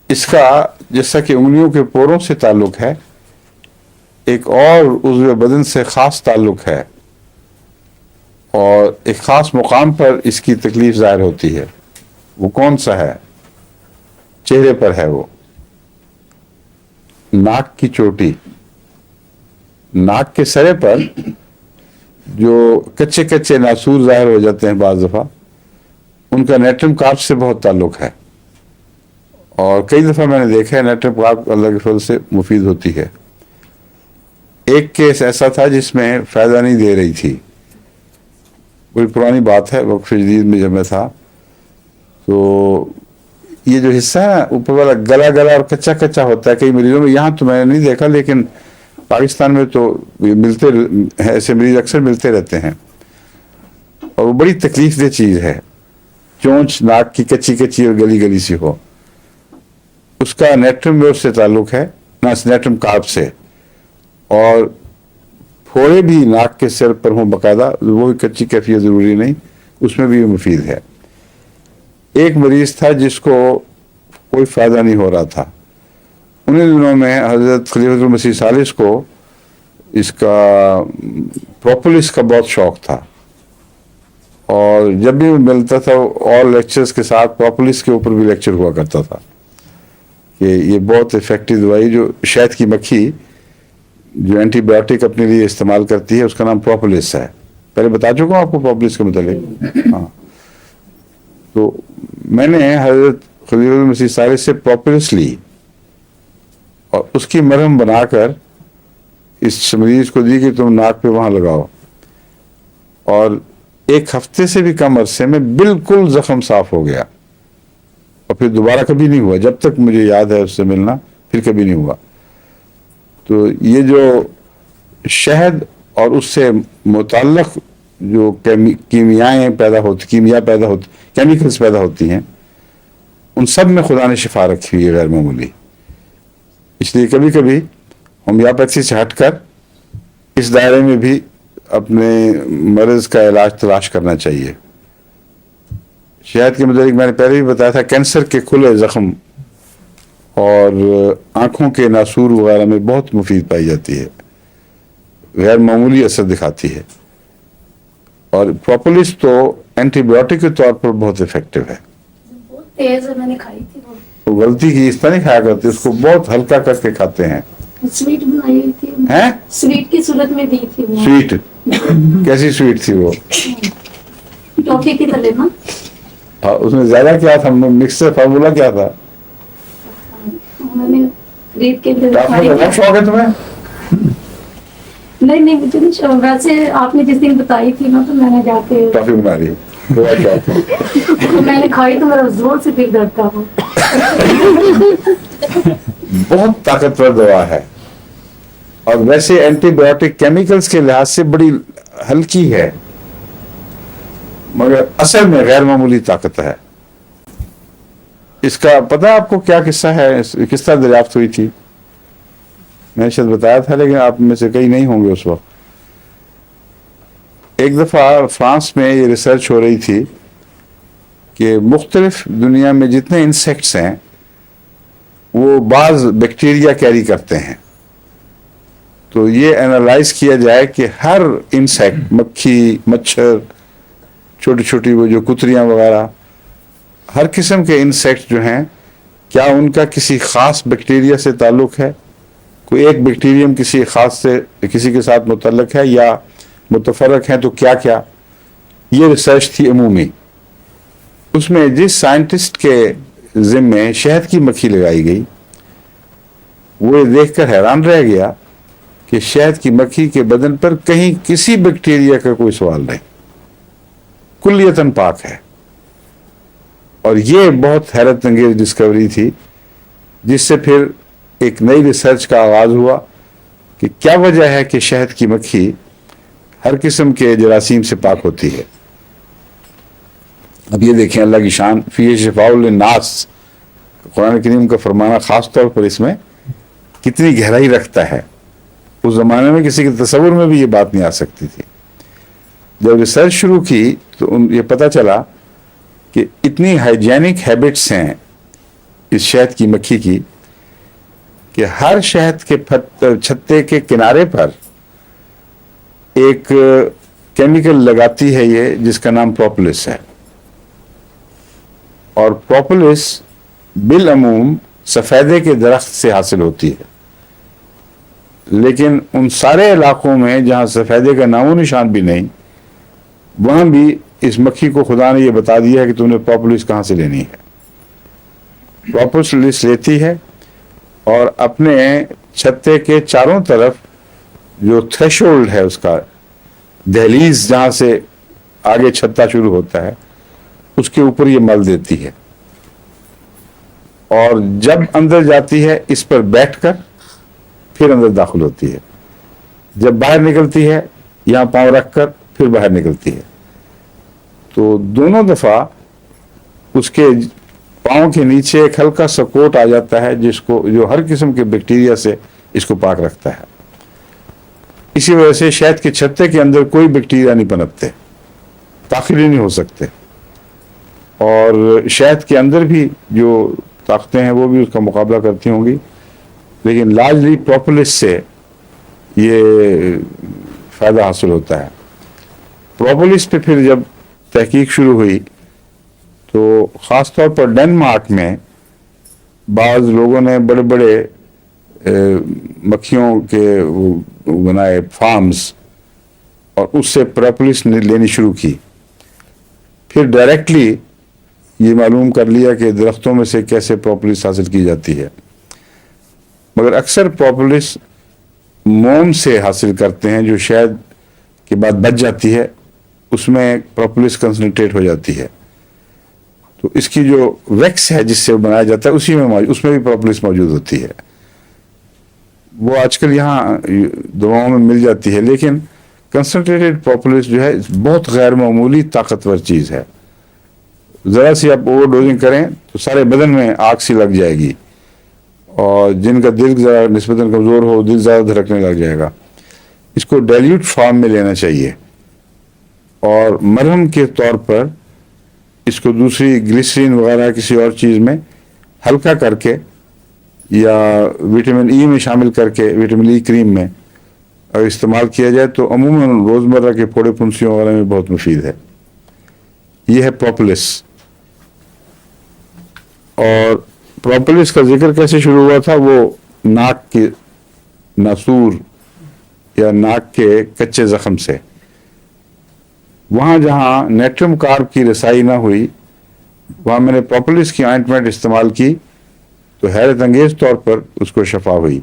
اس کا جیسا کہ انگلیوں کے پوروں سے تعلق ہے، ایک اور عضو بدن سے خاص تعلق ہے، اور ایک خاص مقام پر اس کی تکلیف ظاہر ہوتی ہے۔ وہ کون سا ہے؟ چہرے پر ہے وہ، ناک کی چوٹی، ناک کے سرے پر جو کچے کچے ناسور ظاہر ہو جاتے ہیں بعض دفعہ، ان کا نیٹرم کارپ سے بہت تعلق ہے، اور کئی دفعہ میں نے دیکھا ہے نیٹرم کارپ اللہ کے فضل سے مفید ہوتی ہے۔ ایک کیس ایسا تھا جس میں فائدہ نہیں دے رہی تھی، بڑی پرانی بات ہے، وقف جدید میں جب میں تھا، تو یہ جو حصہ ہے نا اوپر والا گلا گلا اور کچا کچا ہوتا ہے کئی مریضوں میں، یہاں تو میں نے نہیں دیکھا لیکن پاکستان میں تو ملتے ہیں، ایسے مریض اکثر ملتے رہتے ہیں، اور وہ بڑی تکلیف دہ چیز ہے۔ چونچ ناک کی کچی کچی اور گلی گلی سی ہو، اس کا نیٹرم ویو سے تعلق ہے، نیٹرم کارپ سے، اور پھوڑے بھی ناک کے سر پر ہوں باقاعدہ، وہ بھی کچی کیفیت ضروری نہیں، اس میں بھی مفید ہے۔ ایک مریض تھا جس کو کوئی فائدہ نہیں ہو رہا تھا، انہیں دنوں میں حضرت خلیفۃ المسیح ثالث کو اس کا پروپولس کا بہت شوق تھا، اور جب بھی ملتا تھا اور لیکچرز کے ساتھ پروپولس کے اوپر بھی لیکچر ہوا کرتا تھا کہ یہ بہت افیکٹو دوائی، جو شہد کی مکھی جو اینٹی بایوٹک اپنے لیے استعمال کرتی ہے، اس کا نام پروپولس ہے۔ پہلے بتا چکا ہوں آپ کو پروپولس کے متعلق۔ ہاں، تو میں نے حضرت خلیفۃ المسیح ثالث سے پروپولس لی اور اس کی مرہم بنا کر اس مریض کو دی کہ تم ناک پہ وہاں لگاؤ، اور ایک ہفتے سے بھی کم عرصے میں بالکل زخم صاف ہو گیا، اور پھر دوبارہ کبھی نہیں ہوا، جب تک مجھے یاد ہے اس سے ملنا، پھر کبھی نہیں ہوا۔ تو یہ جو شہد اور اس سے متعلق جو کیمیا پیدا ہوتی کیمیکلز پیدا ہوتی ہیں، ان سب میں خدا نے شفا رکھی ہوئی ہے غیر معمولی۔ اس لیے کبھی کبھی ہومیوپیتھی سے ہٹ کر اس دائرے میں بھی اپنے مرض کا علاج تلاش کرنا چاہیے۔ شہد کے متعلق میں نے پہلے بھی بتایا تھا، کینسر کے کھلے زخم اور آنکھوں کے ناسور وغیرہ میں بہت مفید پائی جاتی ہے، غیر معمولی اثر دکھاتی ہے، اور پروپولس تو اینٹی بایوٹک کے طور پر بہت افیکٹو ہے۔ بہت تیز ہے، میں نے کھائی تھی وہ غلطی کی اس طرح نہیں کھایا کرتے، اس کو بہت ہلکا کر کے کھاتے ہیں۔ سویٹ بنائی ہوئی تھی، ہیں؟ سویٹ کی صورت میں دی تھی وہ۔ سویٹ کیسی سویٹ تھی وہ؟ ٹافی کی طرح نا۔ اس میں زیادہ کیا تھا؟ مکسر فارمولا کیا تھا؟ میں نے خرید کے ٹافی کا بہت شوق ہے تمہیں؟ نہیں مجھے نہیں شوق، ویسے آپ نے جس دن بتائی تھی نا تو میں نے جا کے ٹافی بنا لی، میں نے کھائی تو میرا زور سے دل دھڑکا وہ۔ بہت طاقتور دوا ہے، اور ویسے اینٹی بایوٹک کیمیکلز کے لحاظ سے بڑی ہلکی ہے، مگر اصل میں غیر معمولی طاقت ہے۔ اس کا پتہ آپ کو کیا قصہ ہے، کس طرح دریافت ہوئی تھی؟ میں نے شاید بتایا تھا لیکن آپ میں سے کئی نہیں ہوں گے اس وقت۔ ایک دفعہ فرانس میں یہ ریسرچ ہو رہی تھی کہ مختلف دنیا میں جتنے انسیکٹس ہیں وہ بعض بیکٹیریا کیری کرتے ہیں، تو یہ اینالائز کیا جائے کہ ہر انسیکٹ، مکھی، مچھر، چھوٹی چھوٹی وہ جو کتریاں وغیرہ، ہر قسم کے انسیکٹ جو ہیں، کیا ان کا کسی خاص بیکٹیریا سے تعلق ہے، کوئی ایک بیکٹیریم کسی خاص سے کسی کے ساتھ متعلق ہے یا متفرق ہیں، تو کیا کیا؟ یہ ریسرچ تھی عمومی۔ اس میں جس سائنٹسٹ کے ذمے شہد کی مکھی لگائی گئی، وہ یہ دیکھ کر حیران رہ گیا کہ شہد کی مکھی کے بدن پر کہیں کسی بیکٹیریا کا کوئی سوال نہیں، کلیتاً پاک ہے۔ اور یہ بہت حیرت انگیز ڈسکوری تھی، جس سے پھر ایک نئی ریسرچ کا آغاز ہوا کہ کیا وجہ ہے کہ شہد کی مکھی ہر قسم کے جراثیم سے پاک ہوتی ہے۔ اب یہ دیکھیں اللہ کی شان، فیہ شفاء للناس، قرآن کریم کا فرمانا خاص طور پر اس میں کتنی گہرائی رکھتا ہے۔ اس زمانے میں کسی کے تصور میں بھی یہ بات نہیں آ سکتی تھی۔ جب ریسرچ شروع کی تو یہ پتہ چلا کہ اتنی ہائیجینک ہیبٹس ہیں اس شہد کی مکھی کی کہ ہر شہد کے چھتے کے کنارے پر ایک کیمیکل لگاتی ہے یہ، جس کا نام پروپولس ہے. اور پروپولس بالعموم سفیدے کے درخت سے حاصل ہوتی ہے، لیکن ان سارے علاقوں میں جہاں سفیدے کا نام و نشان بھی نہیں، وہاں بھی اس مکھی کو خدا نے یہ بتا دیا ہے کہ تم نے پروپولس کہاں سے لینی ہے. پروپولس لیتی ہے اور اپنے چھتے کے چاروں طرف جو تھریشولڈ ہے، اس کا دہلیز جہاں سے آگے چھتا شروع ہوتا ہے، اس کے اوپر یہ مل دیتی ہے. اور جب اندر جاتی ہے اس پر بیٹھ کر پھر اندر داخل ہوتی ہے. جب باہر نکلتی ہے یہاں پاؤں رکھ کر پھر باہر نکلتی ہے. تو دونوں دفعہ اس کے پاؤں کے نیچے ایک ہلکا سا کوٹ آ جاتا ہے جو ہر قسم کے بیکٹیریا سے اس کو پاک رکھتا ہے. اسی وجہ سے شہد کے چھتے کے اندر کوئی بیکٹیریا نہیں پنپتے، داخل ہی نہیں ہو سکتے. اور شہد کے اندر بھی جو طاقتیں ہیں وہ بھی اس کا مقابلہ کرتی ہوں گی، لیکن لارجلی پروپولس سے یہ فائدہ حاصل ہوتا ہے. پروپولس پہ پھر جب تحقیق شروع ہوئی تو خاص طور پر ڈنمارک میں بعض لوگوں نے بڑے بڑے مکھیوں کے بنائے فارمز اور اس سے پروپولس لینی شروع کی. پھر ڈائریکٹلی یہ معلوم کر لیا کہ درختوں میں سے کیسے پروپولس حاصل کی جاتی ہے. مگر اکثر پروپولس موم سے حاصل کرتے ہیں، جو شہد کے بعد بچ جاتی ہے، اس میں پروپولس کنسنٹریٹ ہو جاتی ہے. تو اس کی جو ویکس ہے جس سے بنایا جاتا ہے اس میں بھی پروپولس موجود ہوتی ہے. وہ آج کل یہاں دواؤں میں مل جاتی ہے، لیکن کنسنٹریٹڈ پروپولس جو ہے بہت غیر معمولی طاقتور چیز ہے. ذرا سی آپ اوور ڈوزنگ کریں تو سارے بدن میں آگ سی لگ جائے گی، اور جن کا دل ذرا نسبتاً کمزور ہو دل زیادہ دھڑکنے لگ جائے گا. اس کو ڈیلیوٹ فارم میں لینا چاہیے، اور مرہم کے طور پر اس کو دوسری گلیسرین وغیرہ کسی اور چیز میں ہلکا کر کے یا وٹامن ای میں شامل کر کے، وٹامن ای کریم میں اگر استعمال کیا جائے تو عموماً روزمرہ کے پھوڑے پھنسیوں وغیرہ میں بہت مفید ہے. یہ ہے پروپولس. اور پروپولس کا ذکر کیسے شروع ہوا تھا؟ وہ ناک کے ناسور یا ناک کے کچے زخم سے. وہاں جہاں نیٹرم کارب کی رسائی نہ ہوئی وہاں میں نے پروپولس کی آئنٹمنٹ استعمال کی تو حیرت انگیز طور پر اس کو شفا ہوئی.